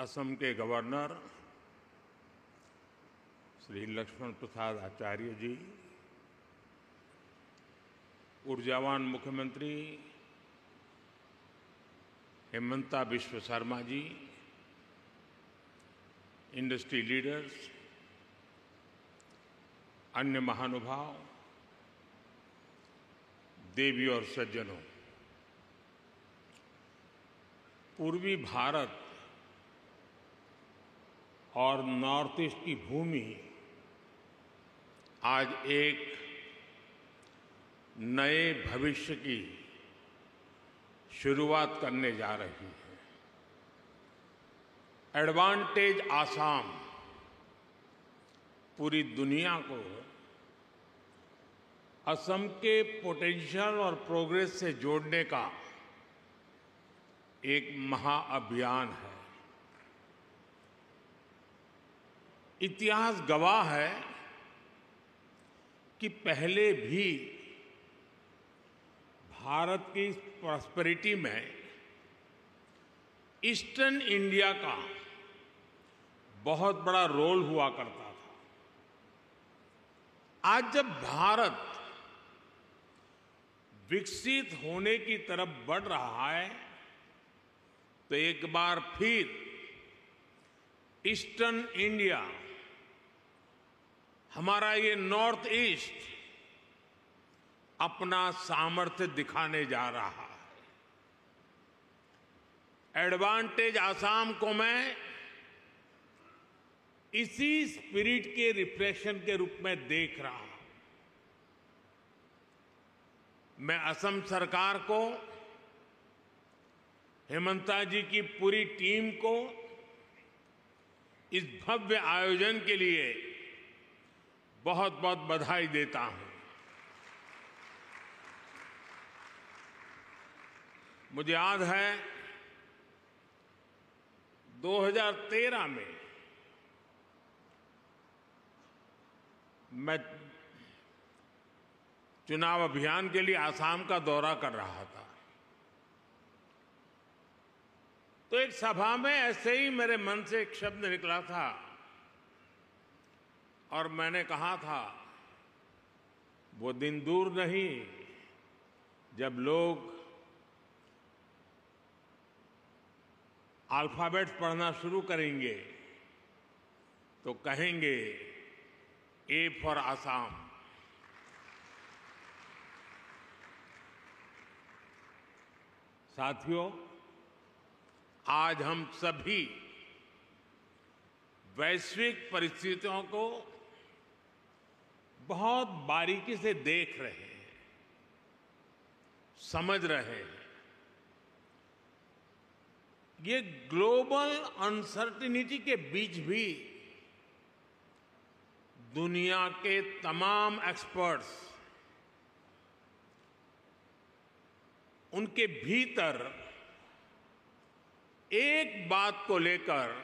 असम के गवर्नर श्री लक्ष्मण प्रसाद आचार्य जी, ऊर्जावान मुख्यमंत्री हेमंता बिश्व शर्मा जी, इंडस्ट्री लीडर्स, अन्य महानुभाव, देवी और सज्जनों, पूर्वी भारत और नॉर्थ ईस्ट की भूमि आज एक नए भविष्य की शुरुआत करने जा रही है। एडवांटेज आसाम पूरी दुनिया को असम के पोटेंशियल और प्रोग्रेस से जोड़ने का एक महाअभियान है। इतिहास गवाह है कि पहले भी भारत की प्रॉस्पेरिटी में ईस्टर्न इंडिया का बहुत बड़ा रोल हुआ करता था। आज जब भारत विकसित होने की तरफ बढ़ रहा है तो एक बार फिर ईस्टर्न इंडिया, हमारा ये नॉर्थ ईस्ट अपना सामर्थ्य दिखाने जा रहा है। एडवांटेज आसाम को मैं इसी स्पिरिट के रिफ्लेक्शन के रूप में देख रहा हूं। मैं असम सरकार को, हेमंता जी की पूरी टीम को इस भव्य आयोजन के लिए बहुत बहुत बधाई देता हूं। मुझे याद है 2013 में मैं चुनाव अभियान के लिए आसाम का दौरा कर रहा था, तो एक सभा में ऐसे ही मेरे मन से एक शब्द निकला था और मैंने कहा था, वो दिन दूर नहीं जब लोग अल्फाबेट पढ़ना शुरू करेंगे तो कहेंगे ए फॉर आसाम। साथियों, आज हम सभी वैश्विक परिस्थितियों को बहुत बारीकी से देख रहे हैं, समझ रहे हैं। ये ग्लोबल अनसर्टेनिटी के बीच भी दुनिया के तमाम एक्सपर्ट्स उनके भीतर एक बात को लेकर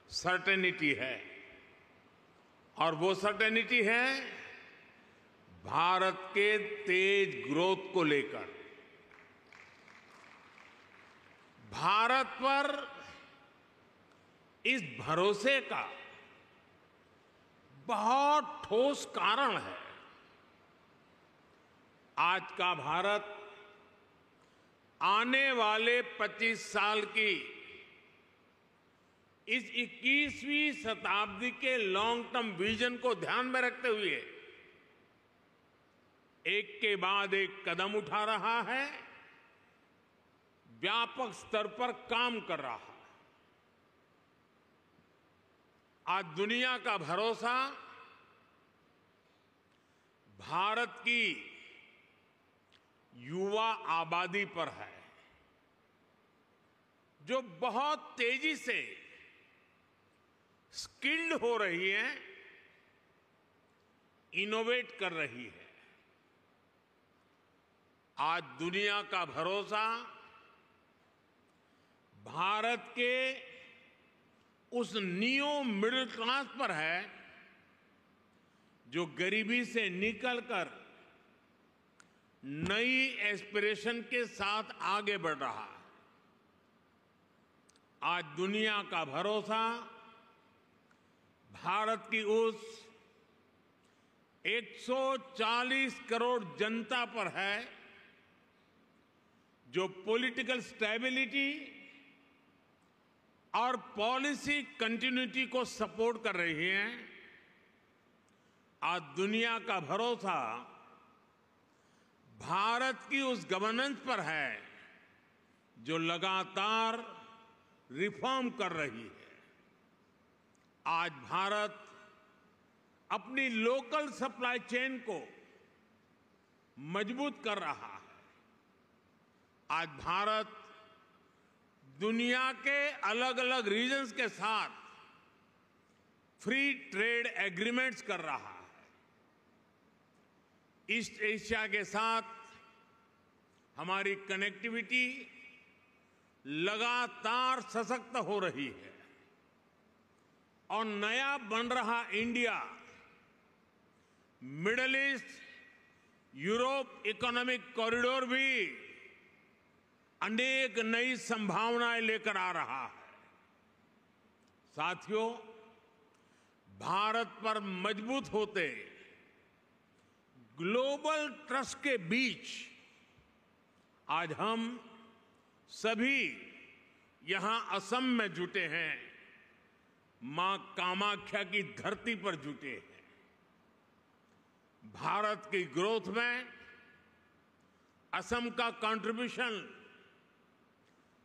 सर्टेनिटी है, और वो सर्टेनिटी है भारत के तेज ग्रोथ को लेकर। भारत पर इस भरोसे का बहुत ठोस कारण है। आज का भारत आने वाले 25 साल की इस 21वीं शताब्दी के लॉन्ग टर्म विजन को ध्यान में रखते हुए एक के बाद एक कदम उठा रहा है, व्यापक स्तर पर काम कर रहा है। आज दुनिया का भरोसा भारत की युवा आबादी पर है, जो बहुत तेजी से स्किल्ड हो रही है, इनोवेट कर रही है। आज दुनिया का भरोसा भारत के उस नियो मिडिल क्लास पर है जो गरीबी से निकलकर नई एस्पिरेशन के साथ आगे बढ़ रहा है। आज दुनिया का भरोसा भारत की उस 140 करोड़ जनता पर है जो पॉलिटिकल स्टेबिलिटी और पॉलिसी कंटिन्यूटी को सपोर्ट कर रही है। आज दुनिया का भरोसा भारत की उस गवर्नेंस पर है जो लगातार रिफॉर्म कर रही है। आज भारत अपनी लोकल सप्लाई चेन को मजबूत कर रहा है। आज भारत दुनिया के अलग अलग रीजन्स के साथ फ्री ट्रेड एग्रीमेंट्स कर रहा है। ईस्ट एशिया के साथ हमारी कनेक्टिविटी लगातार सशक्त हो रही है और नया बन रहा India middle east Europe economic corridor भी अनेक नई संभावनाएं लेकर आ रहा है। साथियों, भारत पर मजबूत होते ग्लोबल ट्रस्ट के बीच आज हम सभी यहां असम में जुटे हैं, मां कामाख्या की धरती पर जुटे हैं। भारत की ग्रोथ में असम का कंट्रीब्यूशन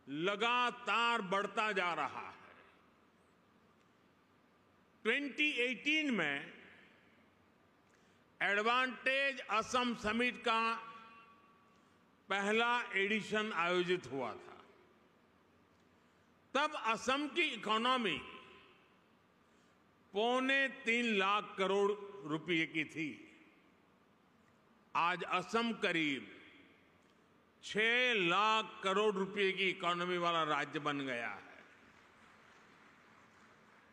लगातार बढ़ता जा रहा है। 2018 में एडवांटेज असम समिट का पहला एडिशन आयोजित हुआ था। तब असम की इकोनॉमी 3.25 लाख करोड़ रुपए की थी। आज असम करीब 6 लाख करोड़ रुपए की इकोनॉमी वाला राज्य बन गया है।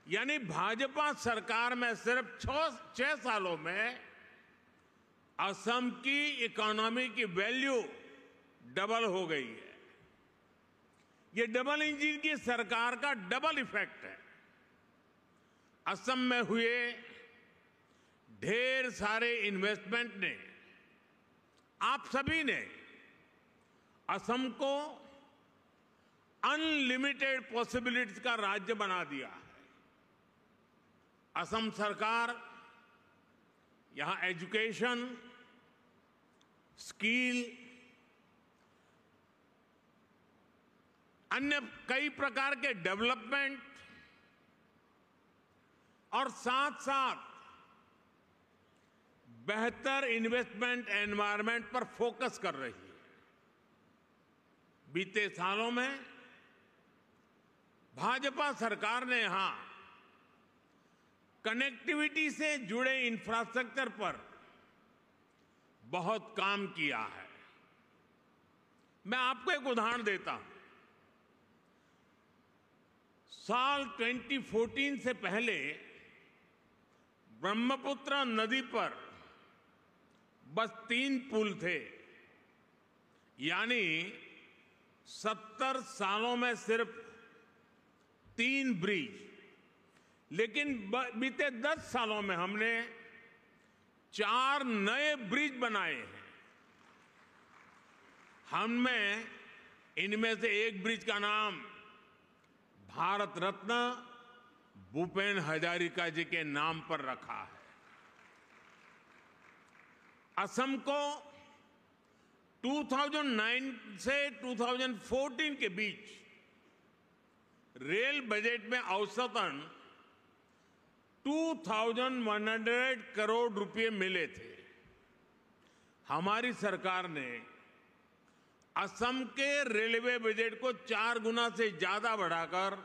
यानी भाजपा सरकार में सिर्फ 6 सालों में असम की इकोनॉमी की वैल्यू डबल हो गई है। ये डबल इंजन की सरकार का डबल इफेक्ट है। असम में हुए ढेर सारे इन्वेस्टमेंट ने, आप सभी ने असम को अनलिमिटेड पॉसिबिलिटीज का राज्य बना दिया है। असम सरकार यहां एजुकेशन, स्किल, अन्य कई प्रकार के डेवलपमेंट और साथ साथ बेहतर इन्वेस्टमेंट एनवायरनमेंट पर फोकस कर रही है। बीते सालों में भाजपा सरकार ने यहां कनेक्टिविटी से जुड़े इंफ्रास्ट्रक्चर पर बहुत काम किया है। मैं आपको एक उदाहरण देता हूं। साल 2014 से पहले ब्रह्मपुत्र नदी पर बस 3 पुल थे। यानी 70 सालों में सिर्फ 3 ब्रिज। लेकिन बीते 10 सालों में हमने 4 नए ब्रिज बनाए हैं। हमने इनमें से एक ब्रिज का नाम भारत रत्न भूपेन हजारिका जी के नाम पर रखा है। असम को 2009 से 2014 के बीच रेल बजट में औसतन 2100 करोड़ रुपए मिले थे। हमारी सरकार ने असम के रेलवे बजट को 4 गुना से ज्यादा बढ़ाकर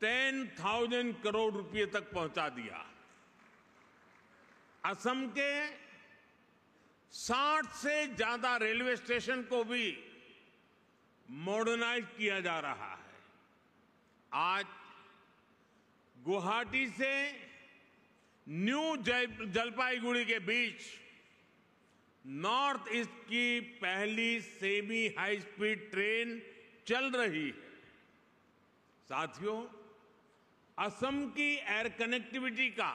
10,000 करोड़ रुपए तक पहुंचा दिया। असम के 60 से ज्यादा रेलवे स्टेशन को भी मॉडर्नाइज किया जा रहा है। आज गुवाहाटी से न्यू जलपाईगुड़ी के बीच नॉर्थ ईस्ट की पहली सेमी हाई स्पीड ट्रेन चल रही है। साथियों, असम की एयर कनेक्टिविटी का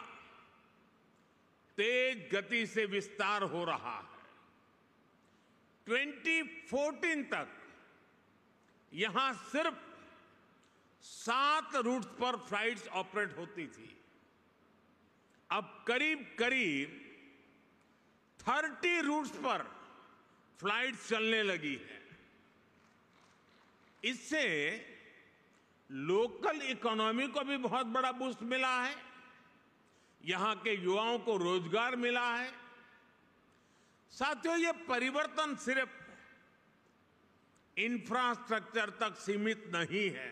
तेज गति से विस्तार हो रहा है। 2014 तक यहां सिर्फ 7 रूट्स पर फ्लाइट्स ऑपरेट होती थी। अब करीब करीब 30 रूट्स पर फ्लाइट्स चलने लगी है। इससे लोकल इकोनॉमी को भी बहुत बड़ा बूस्ट मिला है, यहां के युवाओं को रोजगार मिला है। साथियों, ये परिवर्तन सिर्फ इंफ्रास्ट्रक्चर तक सीमित नहीं है।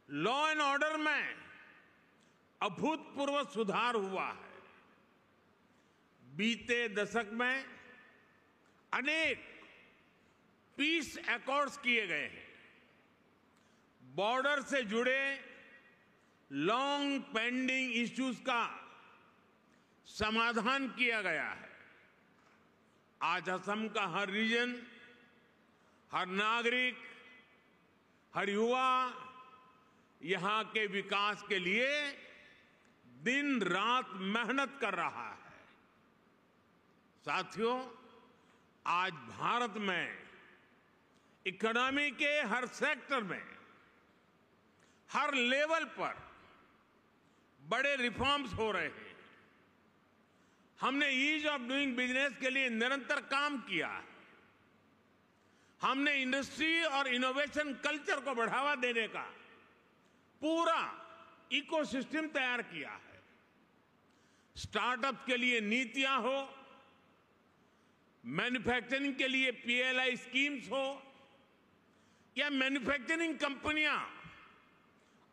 लॉ एंड ऑर्डर में अभूतपूर्व सुधार हुआ है। बीते दशक में अनेक पीस एकॉर्ड्स किए गए हैं। बॉर्डर से जुड़े लॉन्ग पेंडिंग इश्यूज का समाधान किया गया है। आज असम का हर रीजन, हर नागरिक, हर युवा यहां के विकास के लिए दिन रात मेहनत कर रहा है। साथियों, आज भारत में इकोनॉमी के हर सेक्टर में, हर लेवल पर बड़े रिफॉर्म्स हो रहे हैं। हमने ईज ऑफ डूइंग बिजनेस के लिए निरंतर काम किया है। हमने इंडस्ट्री और इनोवेशन कल्चर को बढ़ावा देने का पूरा इकोसिस्टम तैयार किया है। स्टार्टअप के लिए नीतियां हो, मैन्युफैक्चरिंग के लिए पीएलआई स्कीम्स हो, या मैन्युफैक्चरिंग कंपनियां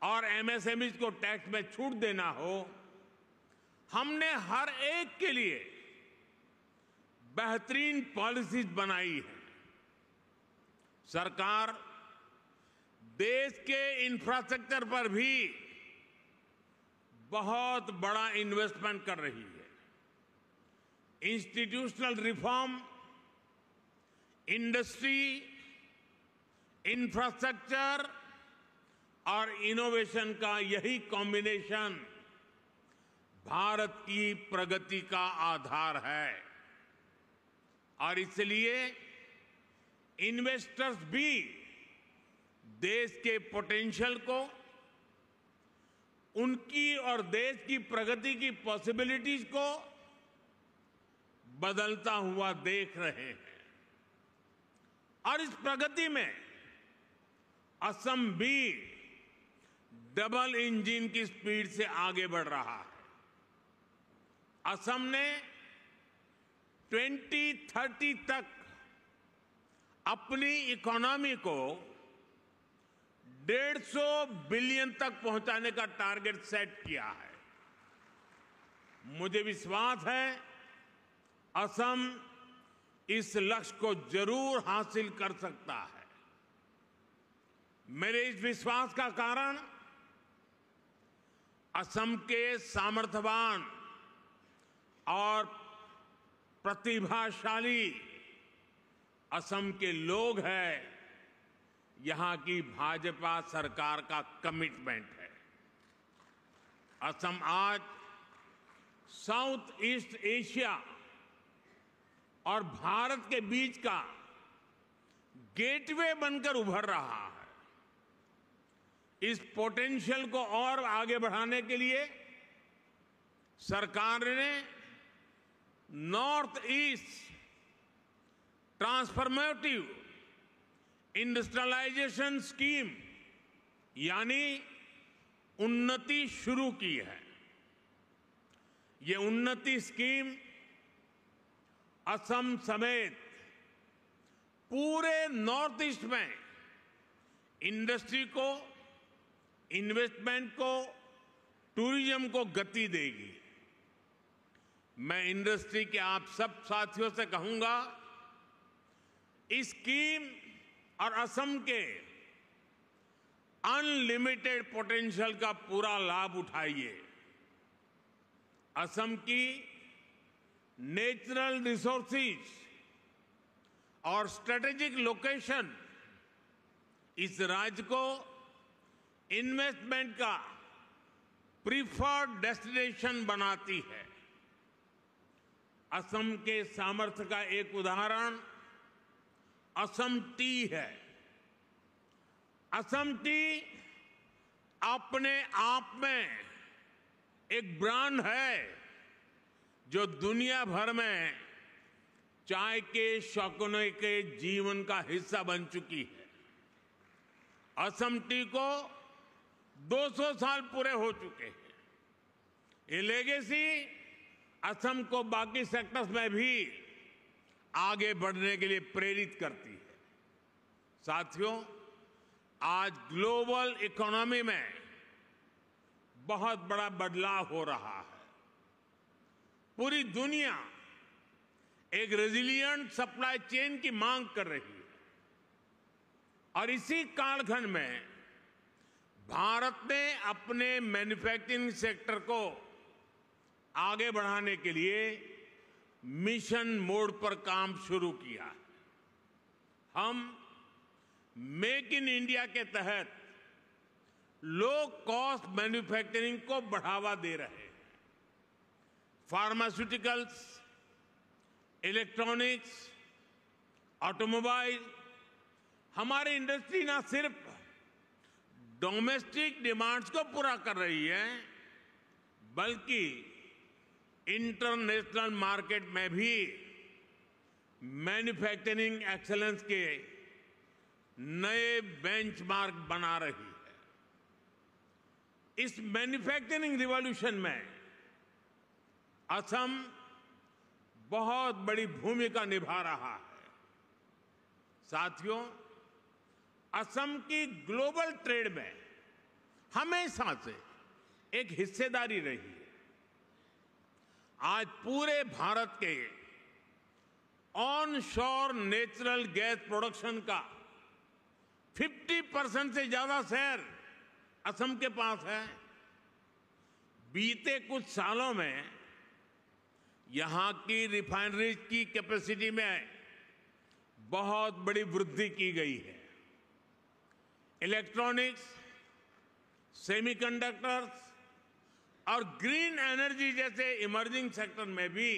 और एमएसएमईज को टैक्स में छूट देना हो, हमने हर एक के लिए बेहतरीन पॉलिसीज बनाई है। सरकार देश के इंफ्रास्ट्रक्चर पर भी बहुत बड़ा इन्वेस्टमेंट कर रही है। इंस्टीट्यूशनल रिफॉर्म, इंडस्ट्री, इंफ्रास्ट्रक्चर और इनोवेशन का यही कॉम्बिनेशन भारत की प्रगति का आधार है। और इसलिए इन्वेस्टर्स भी देश के पोटेंशियल को, उनकी और देश की प्रगति की पॉसिबिलिटीज को बदलता हुआ देख रहे हैं। और इस प्रगति में असम भी डबल इंजन की स्पीड से आगे बढ़ रहा है। असम ने 2030 तक अपनी इकोनॉमी को 150 बिलियन तक पहुंचाने का टारगेट सेट किया है। मुझे विश्वास है असम इस लक्ष्य को जरूर हासिल कर सकता है। मेरे इस विश्वास का कारण असम के सामर्थ्यवान और प्रतिभाशाली असम के लोग हैं, यहां की भाजपा सरकार का कमिटमेंट है। असम आज साउथ ईस्ट एशिया और भारत के बीच का गेटवे बनकर उभर रहा है। इस पोटेंशियल को और आगे बढ़ाने के लिए सरकार ने North East transformative industrialisation scheme यानी उन्नति शुरू की है। ये उन्नति स्कीम असम समेत पूरे नॉर्थ ईस्ट में इंडस्ट्री को, इन्वेस्टमेंट को, टूरिज्म को गति देगी। मैं इंडस्ट्री के आप सब साथियों से कहूंगा, इस स्कीम और असम के अनलिमिटेड पोटेंशियल का पूरा लाभ उठाइए। असम की नेचुरल रिसोर्सेज और स्ट्रेटेजिक लोकेशन इस राज्य को इन्वेस्टमेंट का प्रीफर्ड डेस्टिनेशन बनाती है। असम के सामर्थ्य का एक उदाहरण असम टी है। असम टी अपने आप में एक ब्रांड है जो दुनिया भर में चाय के शौकीनों के जीवन का हिस्सा बन चुकी है। असम टी को 200 साल पूरे हो चुके हैं। ये लेगेसी असम को बाकी सेक्टर्स में भी आगे बढ़ने के लिए प्रेरित करती है। साथियों, आज ग्लोबल इकोनॉमी में बहुत बड़ा बदलाव हो रहा है। पूरी दुनिया एक रेजिलिएंट सप्लाई चेन की मांग कर रही है और इसी कालखंड में भारत ने अपने मैन्युफैक्चरिंग सेक्टर को आगे बढ़ाने के लिए मिशन मोड पर काम शुरू किया। हम मेक इन इंडिया के तहत लो कॉस्ट मैन्युफैक्चरिंग को बढ़ावा दे रहे हैं। फार्मास्यूटिकल्स, इलेक्ट्रॉनिक्स, ऑटोमोबाइल, हमारी इंडस्ट्री ना सिर्फ डोमेस्टिक डिमांड्स को पूरा कर रही है बल्कि इंटरनेशनल मार्केट में भी मैन्युफैक्चरिंग एक्सीलेंस के नए बेंचमार्क बना रही है। इस मैन्युफैक्चरिंग रिवॉल्यूशन में असम बहुत बड़ी भूमिका निभा रहा है। साथियों, असम की ग्लोबल ट्रेड में हमेशा से एक हिस्सेदारी रही है। आज पूरे भारत के ऑन शोर नेचुरल गैस प्रोडक्शन का 50% से ज्यादा शेयर असम के पास है। बीते कुछ सालों में यहां की रिफाइनरीज की कैपेसिटी में बहुत बड़ी वृद्धि की गई है। इलेक्ट्रॉनिक्स, सेमीकंडक्टर्स और ग्रीन एनर्जी जैसे इमर्जिंग सेक्टर में भी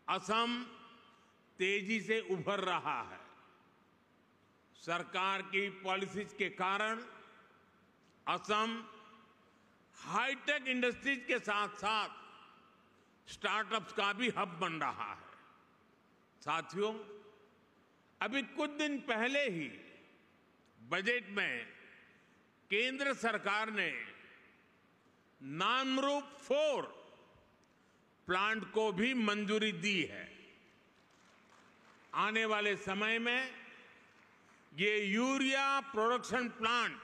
असम तेजी से उभर रहा है। सरकार की पॉलिसीज के कारण असम हाईटेक इंडस्ट्रीज के साथ साथ स्टार्टअप्स का भी हब बन रहा है। साथियों, अभी कुछ दिन पहले ही बजट में केंद्र सरकार ने नामरूप 4 प्लांट को भी मंजूरी दी है। आने वाले समय में ये urea production plant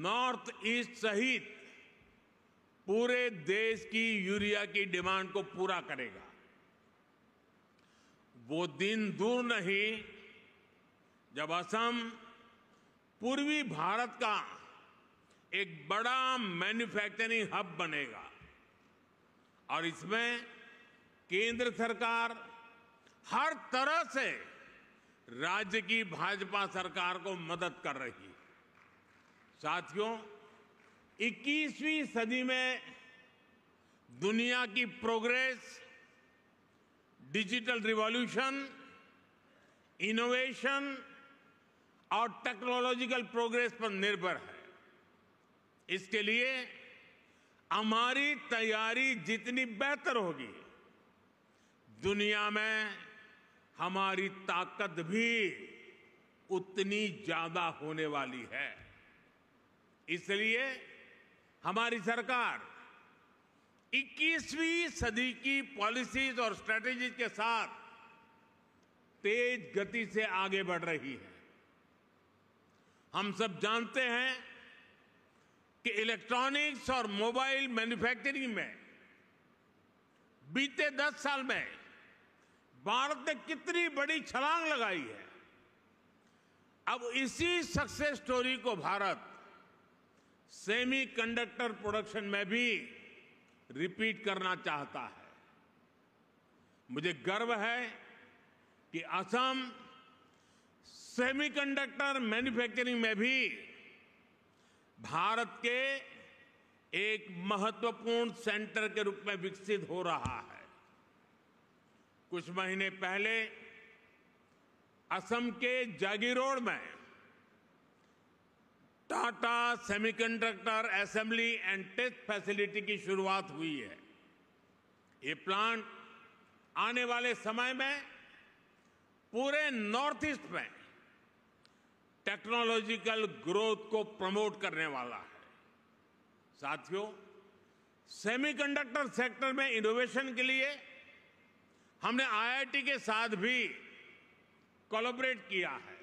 north east सहित पूरे देश की यूरिया की डिमांड को पूरा करेगा। वो दिन दूर नहीं जब असम पूर्वी भारत का एक बड़ा मैन्युफैक्चरिंग हब बनेगा और इसमें केंद्र सरकार हर तरह से राज्य की भाजपा सरकार को मदद कर रही है। साथियों, 21वीं सदी में दुनिया की प्रोग्रेस डिजिटल रिवॉल्यूशन, इनोवेशन और टेक्नोलॉजिकल प्रोग्रेस पर निर्भर है। इसके लिए हमारी तैयारी जितनी बेहतर होगी, दुनिया में हमारी ताकत भी उतनी ज्यादा होने वाली है। इसलिए हमारी सरकार 21वीं सदी की पॉलिसीज और स्ट्रेटेजीज के साथ तेज गति से आगे बढ़ रही है। हम सब जानते हैं कि इलेक्ट्रॉनिक्स और मोबाइल मैन्युफैक्चरिंग में बीते 10 साल में भारत ने कितनी बड़ी छलांग लगाई है। अब इसी सक्सेस स्टोरी को भारत सेमीकंडक्टर प्रोडक्शन में भी रिपीट करना चाहता है। मुझे गर्व है कि असम सेमीकंडक्टर मैन्युफैक्चरिंग में भी भारत के एक महत्वपूर्ण सेंटर के रूप में विकसित हो रहा है। कुछ महीने पहले असम के जागीरोड में Tata semiconductor assembly and test facility की शुरुआत हुई है। ये प्लांट आने वाले समय में पूरे नॉर्थ ईस्ट में टेक्नोलॉजिकल ग्रोथ को प्रमोट करने वाला है। साथियों, सेमीकंडक्टर सेक्टर में इनोवेशन के लिए हमने आईआईटी के साथ भी कोलैबोरेट किया है।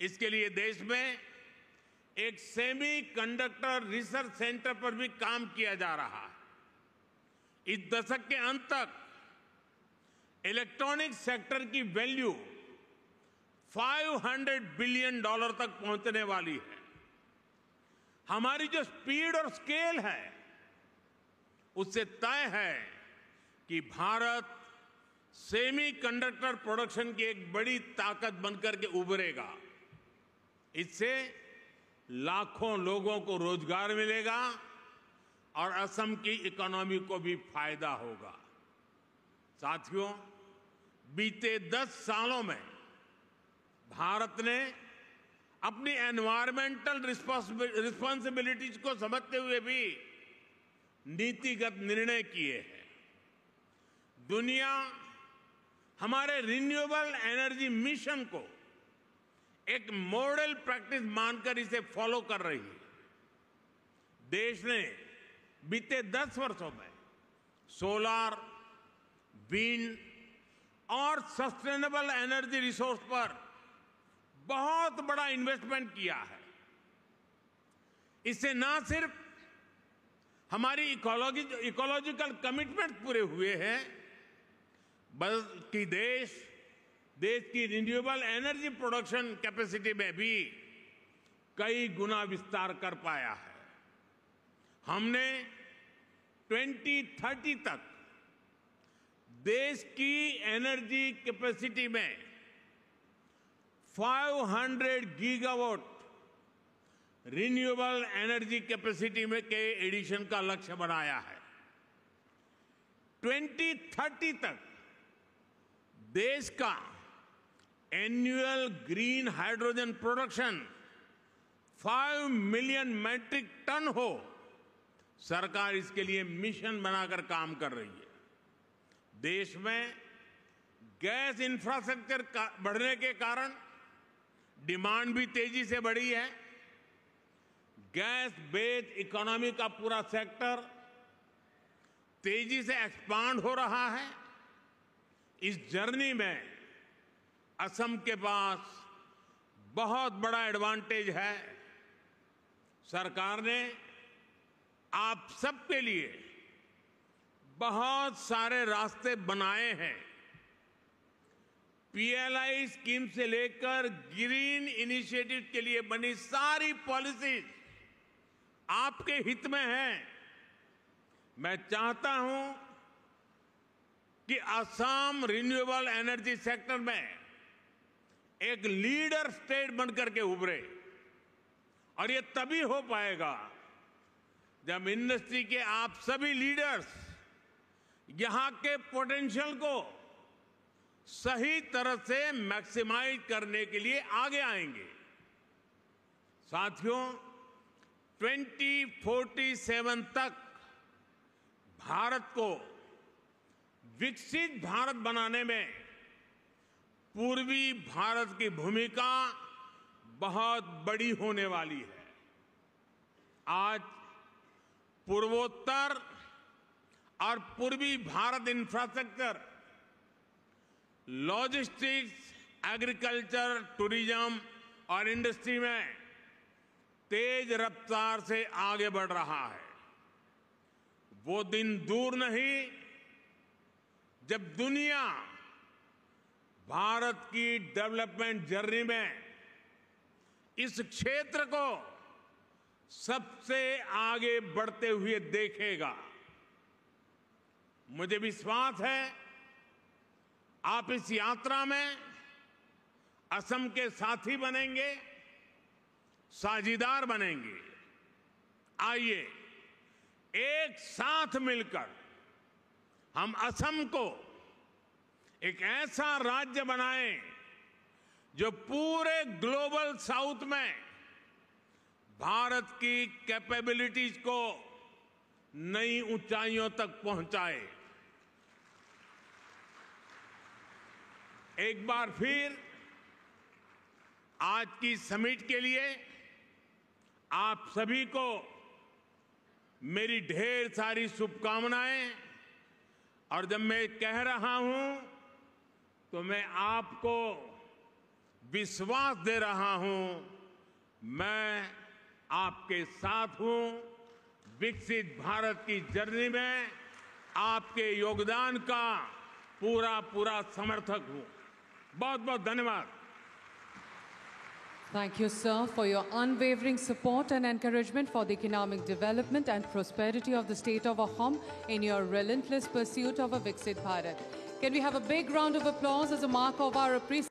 इसके लिए देश में एक सेमीकंडक्टर रिसर्च सेंटर पर भी काम किया जा रहा है। इस दशक के अंत तक इलेक्ट्रॉनिक सेक्टर की वैल्यू $500 बिलियन तक पहुंचने वाली है। हमारी जो स्पीड और स्केल है उससे तय है कि भारत सेमीकंडक्टर प्रोडक्शन की एक बड़ी ताकत बनकर के उभरेगा। इससे लाखों लोगों को रोजगार मिलेगा और असम की इकोनॉमी को भी फायदा होगा। साथियों, बीते 10 सालों में भारत ने अपनी एनवायरमेंटल रिस्पॉन्सिबिलिटीज को समझते हुए भी नीतिगत निर्णय किए हैं। दुनिया हमारे रिन्यूएबल एनर्जी मिशन को एक मॉडल प्रैक्टिस मानकर इसे फॉलो कर रही है। देश ने बीते 10 वर्षों में सोलर, विंड और सस्टेनेबल एनर्जी रिसोर्स पर बहुत बड़ा इन्वेस्टमेंट किया है। इससे न सिर्फ हमारी इकोलॉजिकल कमिटमेंट पूरे हुए हैं, बल्कि देश की रिन्यूएबल एनर्जी प्रोडक्शन कैपेसिटी में भी कई गुना विस्तार कर पाया है। हमने 2030 तक देश की एनर्जी कैपेसिटी में 500 गीगावाट रिन्यूएबल एनर्जी कैपेसिटी में के एडिशन का लक्ष्य बनाया है। 2030 तक देश का annual green hydrogen production 5 million metric tonne हो, सरकार इसके लिए मिशन बनाकर काम कर रही है। देश में गैस इंफ्रास्ट्रक्चर बढ़ने के कारण डिमांड भी तेजी से बढ़ी है। गैस बेस्ड इकोनॉमी का पूरा सेक्टर तेजी से एक्सपांड हो रहा है। इस जर्नी में असम के पास बहुत बड़ा एडवांटेज है। सरकार ने आप सबके लिए बहुत सारे रास्ते बनाए हैं। पीएलआई स्कीम से लेकर ग्रीन इनिशिएटिव के लिए बनी सारी पॉलिसीज आपके हित में है। मैं चाहता हूं कि असम रिन्यूएबल एनर्जी सेक्टर में एक लीडर स्टेट बनकर के उभरे, और ये तभी हो पाएगा जब इंडस्ट्री के आप सभी लीडर्स यहां के पोटेंशियल को सही तरह से मैक्सिमाइज करने के लिए आगे आएंगे। साथियों, 2047 तक भारत को विकसित भारत बनाने में पूर्वी भारत की भूमिका बहुत बड़ी होने वाली है। आज पूर्वोत्तर और पूर्वी Bharat infrastructure, logistics, agriculture, tourism और इंडस्ट्री में तेज रफ्तार से आगे बढ़ रहा है। वो दिन दूर नहीं जब दुनिया भारत की डेवलपमेंट जर्नी में इस क्षेत्र को सबसे आगे बढ़ते हुए देखेगा। मुझे विश्वास है आप इस यात्रा में असम के साथी बनेंगे, साझीदार बनेंगे। आइए एक साथ मिलकर हम असम को एक ऐसा राज्य बनाएं जो पूरे ग्लोबल साउथ में भारत की कैपेबिलिटीज को नई ऊंचाइयों तक पहुंचाए। एक बार फिर आज की समिट के लिए आप सभी को मेरी ढेर सारी शुभकामनाएं। और जब मैं कह रहा हूं तो मैं आपको विश्वास दे रहा हूं, मैं आपके साथ हूं। विकसित भारत की जर्नी में आपके योगदान का पूरा समर्थक हूं। बहुत बहुत धन्यवाद। Thank you, sir, for your unwavering support and encouragement for the economic development and prosperity of the state of Assam in your relentless pursuit of a Viksit Bharat. Can we have a big round of applause as a mark of our appreciation?